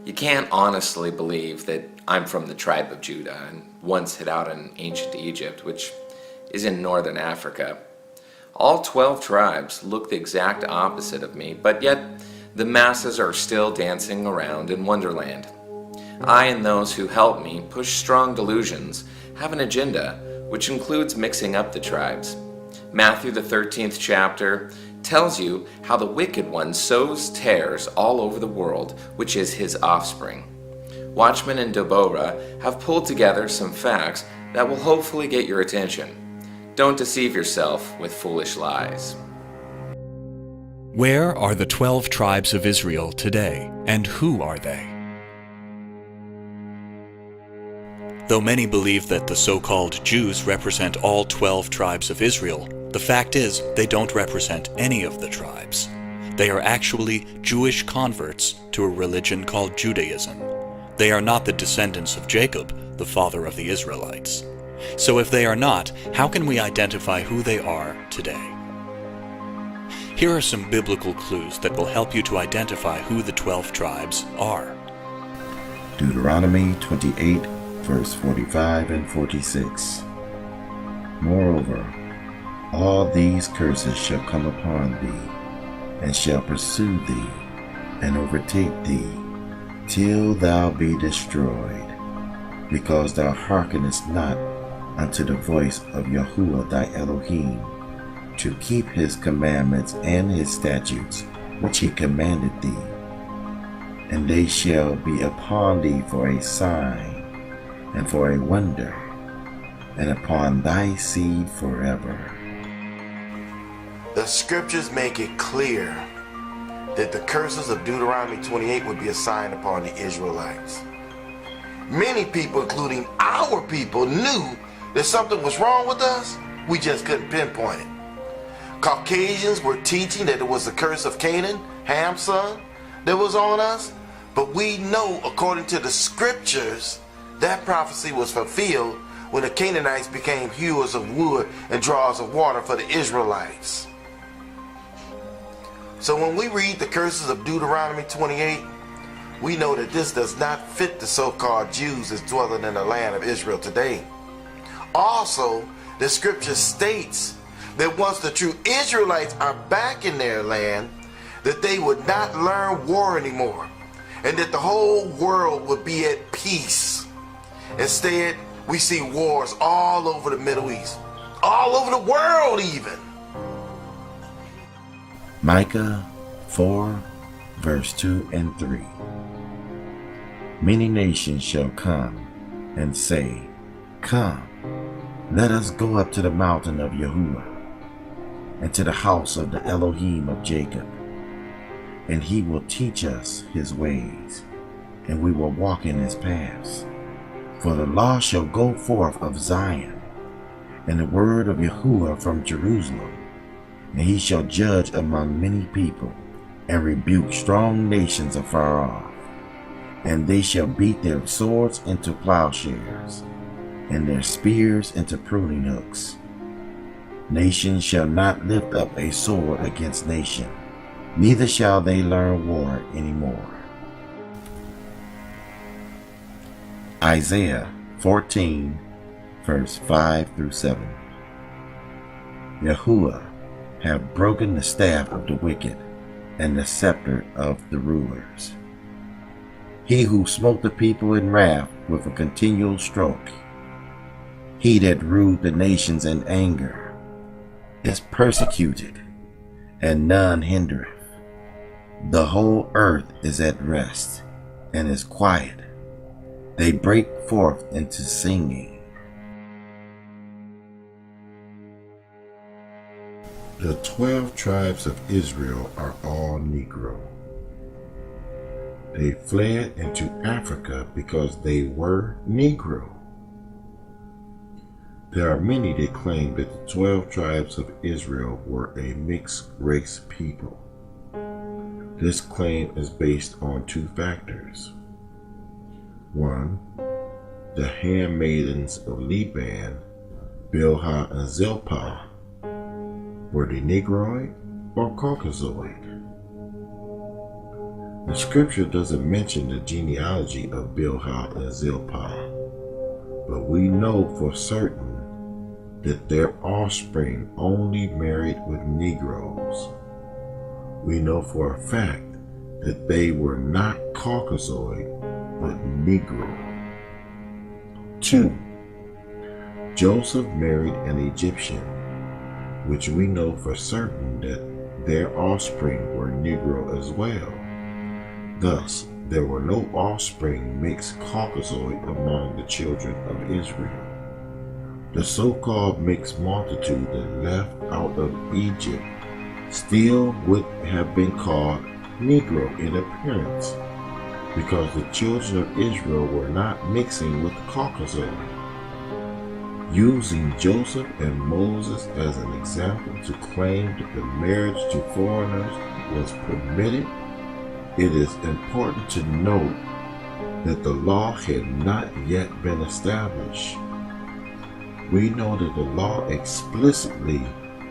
You can't honestly believe that I'm from the tribe of Judah and once hid out in ancient Egypt, which is in northern Africa. All 12 tribes look the exact opposite of me, but yet the masses are still dancing around in Wonderland. I and those who help me push strong delusions have an agenda, which includes mixing up the tribes. Matthew the 13th chapter tells you how the wicked one sows tares all over the world, which is his offspring. Watchman and Deborah have pulled together some facts that will hopefully get your attention. Don't deceive yourself with foolish lies. Where are the 12 tribes of Israel today, and who are they? Though many believe that the so-called Jews represent all 12 tribes of Israel, the fact is they don't represent any of the tribes. They are actually Jewish converts to a religion called Judaism. They are not the descendants of Jacob, the father of the Israelites. So if they are not, how can we identify who they are today? Here are some biblical clues that will help you to identify who the 12 tribes are. Deuteronomy 28, verse 45 and 46. Moreover, all these curses shall come upon thee, and shall pursue thee, and overtake thee, till thou be destroyed, because thou hearkenest not unto the voice of Yahuwah thy Elohim, to keep his commandments and his statutes, which he commanded thee. And they shall be upon thee for a sign, and for a wonder, and upon thy seed forever. The scriptures make it clear that the curses of Deuteronomy 28 would be a sign upon the Israelites. Many people, including our people, knew that something was wrong with us. We just couldn't pinpoint it. Caucasians were teaching that it was the curse of Canaan, Ham's son, that was on us. But we know, according to the scriptures, that prophecy was fulfilled when the Canaanites became hewers of wood and drawers of water for the Israelites. So when we read the curses of Deuteronomy 28, we know that this does not fit the so-called Jews that's dwelling in the land of Israel today. Also, the scripture states that once the true Israelites are back in their land, that they would not learn war anymore, and that the whole world would be at peace. Instead, we see wars all over the Middle East, all over the world even. Micah 4, verse 2 and 3. Many nations shall come and say, Come, let us go up to the mountain of Yahuwah, and to the house of the Elohim of Jacob, and he will teach us his ways, and we will walk in his paths. For the law shall go forth of Zion, and the word of Yahuwah from Jerusalem, and he shall judge among many people, and rebuke strong nations afar off. And they shall beat their swords into plowshares, and their spears into pruning hooks. Nation shall not lift up a sword against nation, neither shall they learn war any more. Isaiah 14, verse 5 through 7. Yahuwah have broken the staff of the wicked, and the scepter of the rulers. He who smote the people in wrath with a continual stroke, he that ruled the nations in anger, is persecuted, and none hindereth. The whole earth is at rest, and is quiet. They break forth into singing. The 12 tribes of Israel are all Negro. They fled into Africa because they were Negro. There are many that claim that the 12 tribes of Israel were a mixed race people. This claim is based on two factors. One, the handmaidens of Liban, Bilhah and Zilpah, were they Negroid or Caucasoid? The scripture doesn't mention the genealogy of Bilhah and Zilpah, but we know for certain that their offspring only married with Negroes. We know for a fact that they were not Caucasoid, but Negro. 2. Joseph married an Egyptian, which we know for certain that their offspring were Negro as well. Thus, there were no offspring mixed Caucasoid among the children of Israel. The so-called mixed multitude that left out of Egypt still would have been called Negro in appearance, because the children of Israel were not mixing with Caucasoid. Using Joseph and Moses as an example to claim that the marriage to foreigners was permitted, it is important to note that the law had not yet been established. We know that the law explicitly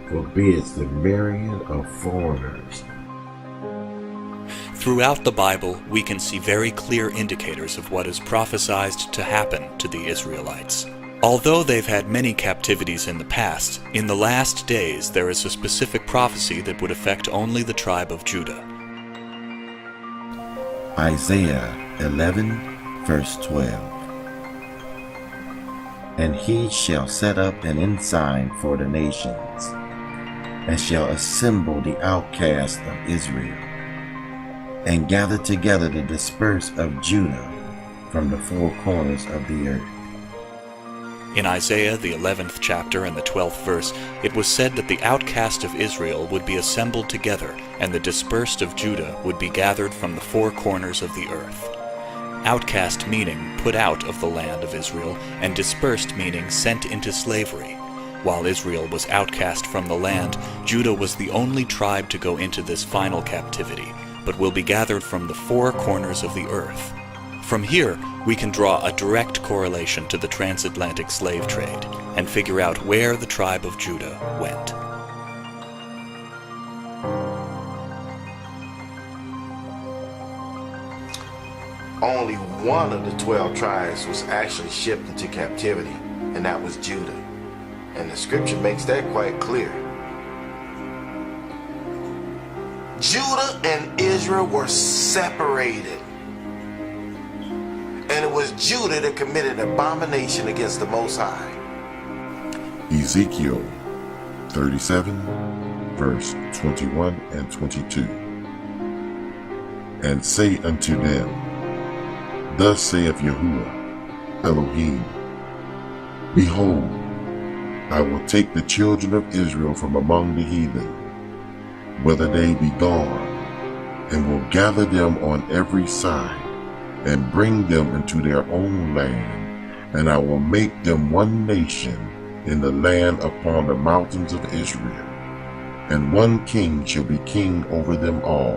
forbids the marrying of foreigners. Throughout the Bible, we can see very clear indicators of what is prophesied to happen to the Israelites. Although they've had many captivities in the past, in the last days there is a specific prophecy that would affect only the tribe of Judah. Isaiah 11, verse 12. And he shall set up an ensign for the nations, and shall assemble the outcasts of Israel, and gather together the dispersed of Judah from the four corners of the earth. In Isaiah, the 11th chapter and the 12th verse, it was said that the outcast of Israel would be assembled together, and the dispersed of Judah would be gathered from the four corners of the earth. Outcast meaning put out of the land of Israel, and dispersed meaning sent into slavery. While Israel was outcast from the land, Judah was the only tribe to go into this final captivity, but will be gathered from the four corners of the earth. From here, we can draw a direct correlation to the transatlantic slave trade and figure out where the tribe of Judah went. Only one of the 12 tribes was actually shipped into captivity, and that was Judah. And the scripture makes that quite clear. Judah and Israel were separated. And it was Judah that committed abomination against the Most High. Ezekiel 37, verse 21 and 22. And say unto them, Thus saith Yahuwah, Elohim, Behold, I will take the children of Israel from among the heathen, whether they be gone, and will gather them on every side, and bring them into their own land, and I will make them one nation in the land upon the mountains of Israel, and one king shall be king over them all,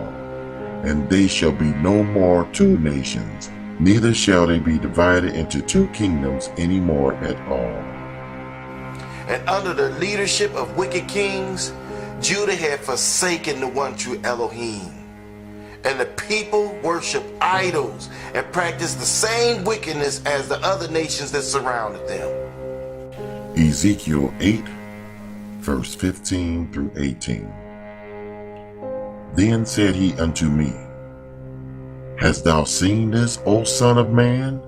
and they shall be no more two nations, neither shall they be divided into two kingdoms any more at all. And under the leadership of wicked kings, Judah had forsaken the one true Elohim. And the people worshiped idols and practiced the same wickedness as the other nations that surrounded them. Ezekiel 8, verse 15 through 18. Then said he unto me, Hast thou seen this, O son of man?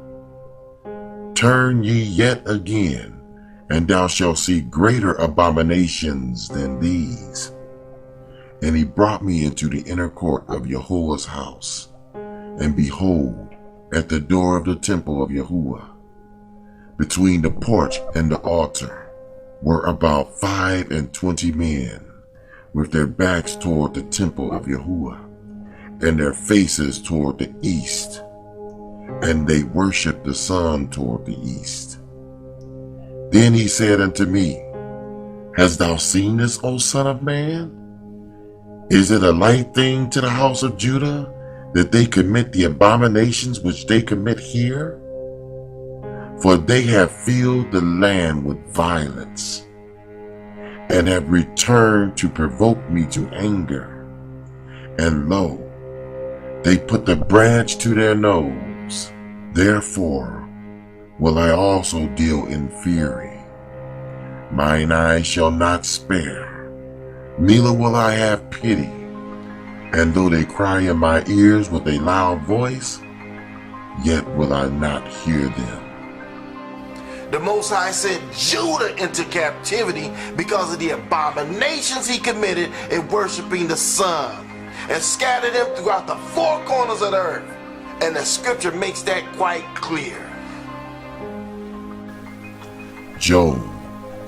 Turn ye yet again, and thou shalt see greater abominations than these. And he brought me into the inner court of Yahuwah's house. And behold, at the door of the temple of Yahuwah, between the porch and the altar, were about 25 men, with their backs toward the temple of Yahuwah, and their faces toward the east. And they worshipped the sun toward the east. Then he said unto me, Hast thou seen this, O son of man? Is it a light thing to the house of Judah that they commit the abominations which they commit here? For they have filled the land with violence, and have returned to provoke me to anger. And lo, They put the branch to their nose. Therefore will I also deal in fury. Mine eyes shall not spare, neither will I have pity. And though they cry in my ears with a loud voice, yet will I not hear them. The Most High sent Judah into captivity because of the abominations he committed in worshiping the sun, and scattered them throughout the four corners of the earth. And the scripture makes that quite clear. Job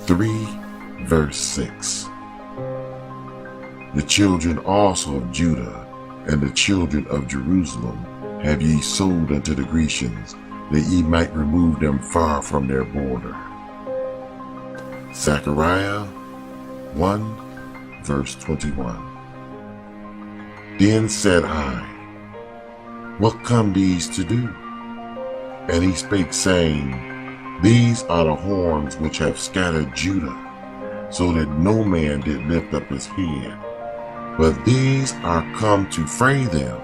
3 verse 6. The children also of Judah and the children of Jerusalem have ye sold unto the Grecians, that ye might remove them far from their border. Zechariah 1 verse 21. Then said I, what come these to do? And he spake, saying, these are the horns which have scattered Judah, so that no man did lift up his head. But these are come to fray them,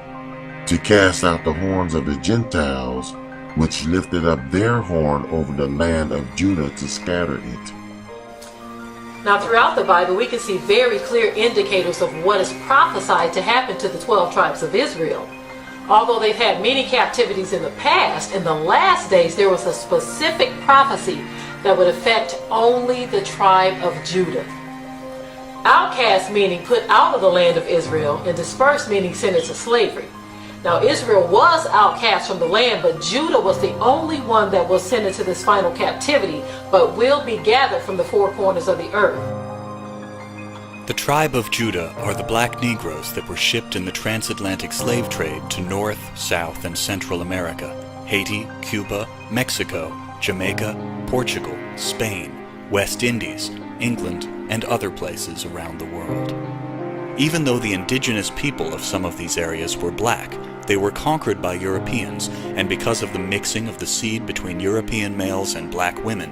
to cast out the horns of the Gentiles, which lifted up their horn over the land of Judah to scatter it. Now, throughout the Bible, we can see very clear indicators of what is prophesied to happen to the 12 tribes of Israel. Although they've had many captivities in the past, in the last days there was a specific prophecy that would affect only the tribe of Judah. Outcast meaning put out of the land of Israel, and dispersed meaning sent into slavery. Now, Israel was outcast from the land, but Judah was the only one that was sent into this final captivity, but will be gathered from the four corners of the earth. The tribe of Judah are the black Negroes that were shipped in the transatlantic slave trade to North, South, and Central America, Haiti, Cuba, Mexico, Jamaica, Portugal, Spain, West Indies, England, and other places around the world. Even though the indigenous people of some of these areas were black, they were conquered by Europeans, and because of the mixing of the seed between European males and black women,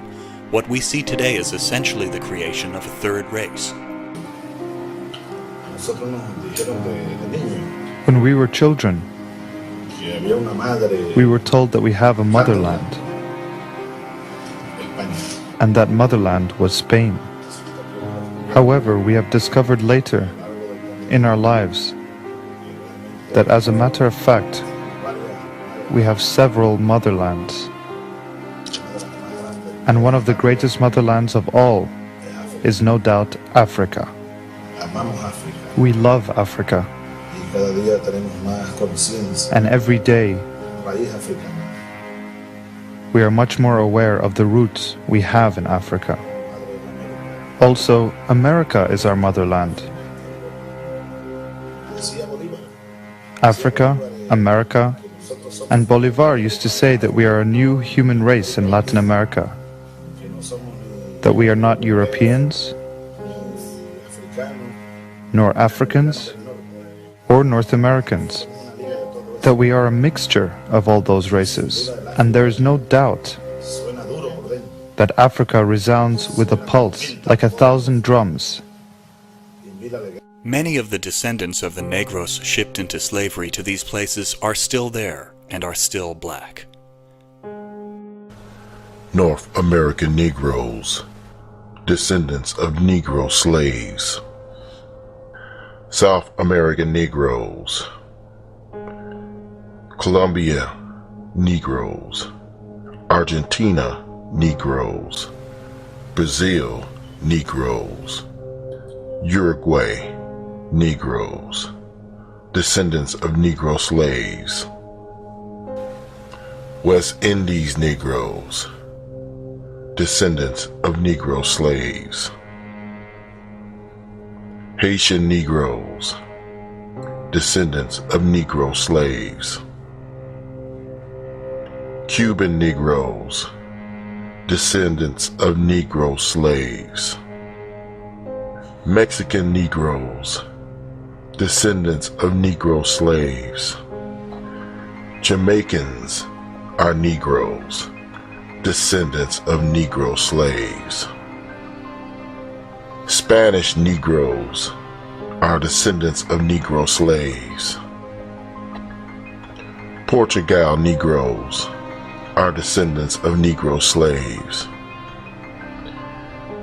what we see today is essentially the creation of a third race. When we were children, we were told that we have a motherland, and that motherland was Spain. However, we have discovered later in our lives that, as a matter of fact, we have several motherlands. And one of the greatest motherlands of all is no doubt Africa. We love Africa. And every day we are much more aware of the roots we have in Africa. Also, America is our motherland. Africa, America, and Bolivar used to say that we are a new human race in Latin America, that we are not Europeans, nor Africans, or North Americans, that we are a mixture of all those races, and there is no doubt that Africa resounds with a pulse like 1,000 drums. Many of the descendants of the Negros shipped into slavery to these places are still there and are still black. North American Negroes, descendants of Negro slaves. South American Negroes, Colombia Negroes, Argentina Negroes, Brazil Negroes, Uruguay Negroes, descendants of Negro slaves. West Indies Negroes, descendants of Negro slaves. Haitian Negroes, descendants of Negro slaves. Cuban Negroes, descendants of Negro slaves. Mexican Negroes, descendants of Negro slaves. Jamaicans are Negroes, descendants of Negro slaves. Spanish Negroes are descendants of Negro slaves. Portugal Negroes are descendants of Negro slaves.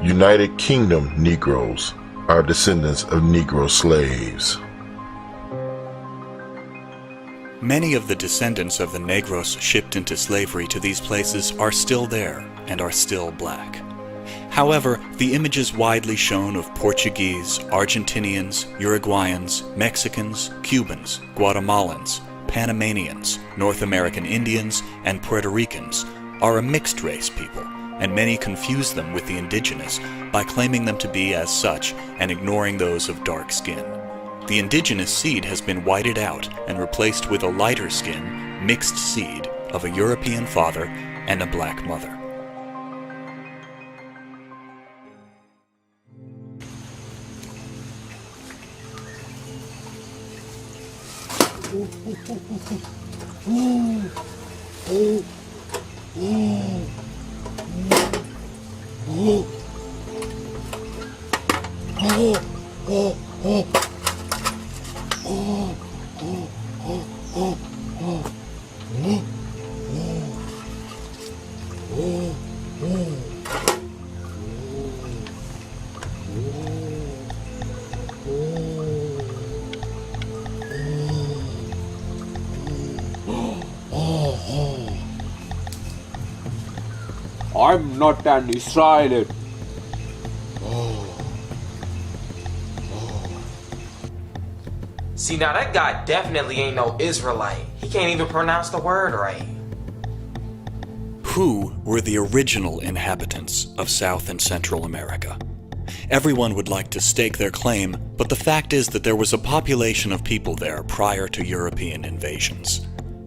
United Kingdom Negroes are descendants of Negro slaves. Many of the descendants of the Negros shipped into slavery to these places are still there and are still black. However, the images widely shown of Portuguese, Argentinians, Uruguayans, Mexicans, Cubans, Guatemalans, Panamanians, North American Indians, and Puerto Ricans are a mixed race people, and many confuse them with the indigenous by claiming them to be as such and ignoring those of dark skin. The indigenous seed has been whited out and replaced with a lighter skin, mixed seed of a European father and a black mother. I'm not an Israelite. See, now that guy definitely ain't no Israelite. He can't even pronounce the word right. Who were the original inhabitants of South and Central America? Everyone would like to stake their claim, but the fact is that there was a population of people there prior to European invasions.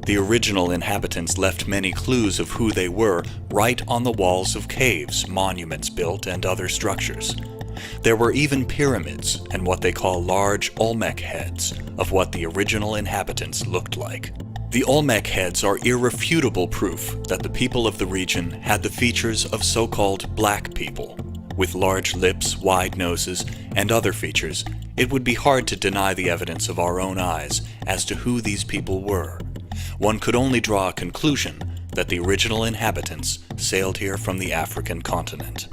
The original inhabitants left many clues of who they were right on the walls of caves, monuments built, and other structures. There were even pyramids and what they call large Olmec heads of what the original inhabitants looked like. The Olmec heads are irrefutable proof that the people of the region had the features of so-called black people. With large lips, wide noses, and other features, it would be hard to deny the evidence of our own eyes as to who these people were. One could only draw a conclusion that the original inhabitants sailed here from the African continent.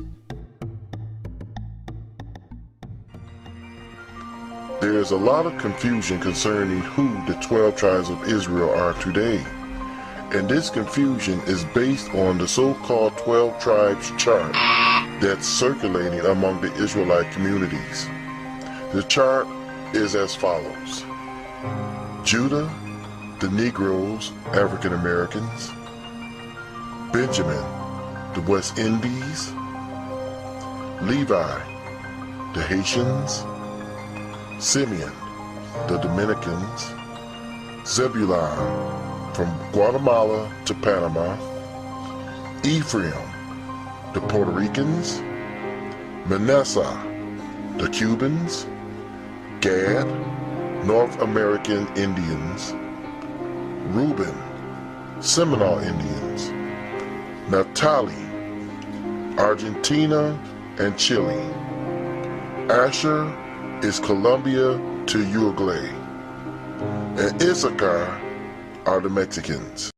There is a lot of confusion concerning who the 12 tribes of Israel are today. And this confusion is based on the so-called 12 tribes chart that's circulating among the Israelite communities. The chart is as follows. Judah, the Negroes, African Americans. Benjamin, the West Indies. Levi, the Haitians. Simeon, the Dominicans. Zebulun, from Guatemala to Panama. Ephraim, the Puerto Ricans. Manasseh, the Cubans. Gad, North American Indians. Reuben, Seminole Indians. Naphtali, Argentina and Chile. Asher is Colombia to Uruguay. And Issachar are the Mexicans.